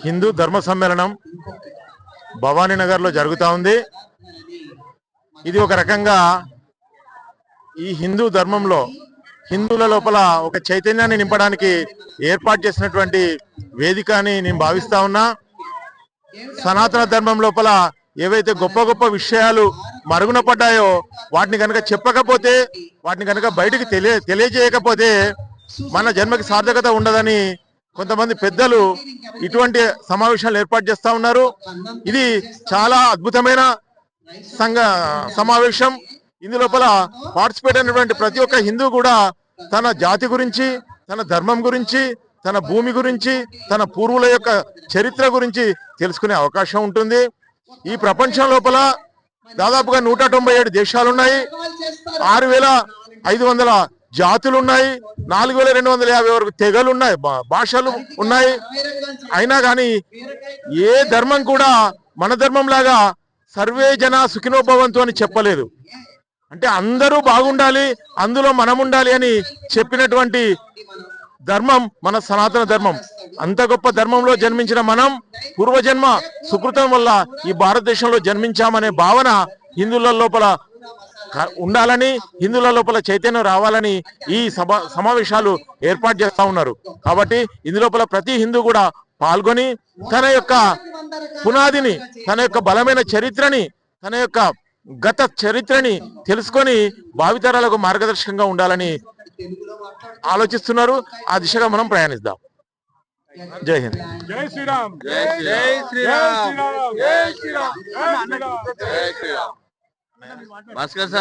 హిందూ ధర్మ సమ్మేళనం భవానీ నగర్ లో జరుగుతా ఉంది. ఇది ఒక రకంగా ఈ హిందూ ధర్మంలో హిందువుల లోపల ఒక చైతన్యాన్ని నింపడానికి ఏర్పాటు చేసినటువంటి వేదిక అని నేను భావిస్తా ఉన్నా. సనాతన ధర్మం లోపల ఏవైతే గొప్ప గొప్ప విషయాలు మరుగున పడ్డాయో వాటిని కనుక చెప్పకపోతే, వాటిని కనుక బయటికి తెలియజేయకపోతే మన జన్మకి సార్థకత ఉండదని కొంతమంది పెద్దలు ఇటువంటి సమావేశాలు ఏర్పాటు చేస్తా ఉన్నారు. ఇది చాలా అద్భుతమైన సమావేశం. ఇందులోపల పార్టిసిపేట్ అయినటువంటి ప్రతి ఒక్క హిందూ కూడా తన జాతి గురించి, తన ధర్మం గురించి, తన భూమి గురించి, తన పూర్వుల యొక్క చరిత్ర గురించి తెలుసుకునే అవకాశం ఉంటుంది. ఈ ప్రపంచం లోపల దాదాపుగా 197 దేశాలున్నాయి, 6500 జాతులున్నాయి, 4250 వరకు తెగలున్నాయి, భాషలు ఉన్నాయి. అయినా కానీ ఏ ధర్మం కూడా మన ధర్మం లాగా సర్వే జన సుఖినో భవంతు అని చెప్పలేదు. అంటే అందరూ బాగుండాలి, అందులో మనం ఉండాలి అని చెప్పినటువంటి ధర్మం మన సనాతన ధర్మం. అంత గొప్ప ధర్మంలో జన్మించిన మనం పూర్వజన్మ సుకృతం వల్ల ఈ భారతదేశంలో జన్మించామనే భావన హిందువుల లోపల ఉండాలని, హిందువుల లోపల చైతన్యం రావాలని ఈ సమావేశాలు ఏర్పాటు చేస్తా ఉన్నారు. కాబట్టి ఇందులోపల ప్రతి హిందూ కూడా పాల్గొని తన యొక్క పునాదిని, తన యొక్క బలమైన చరిత్రని, తన యొక్క గత చరిత్రని తెలుసుకొని భావితరాలకు మార్గదర్శకంగా ఉండాలని ఆలోచిస్తున్నారు. ఆ దిశగా మనం ప్రయాణిద్దాం. జై హింద్. జై శ్రీరామ్. జై శ్రీరామ్. జై శ్రీరామ్. భాస్కర్ సార్.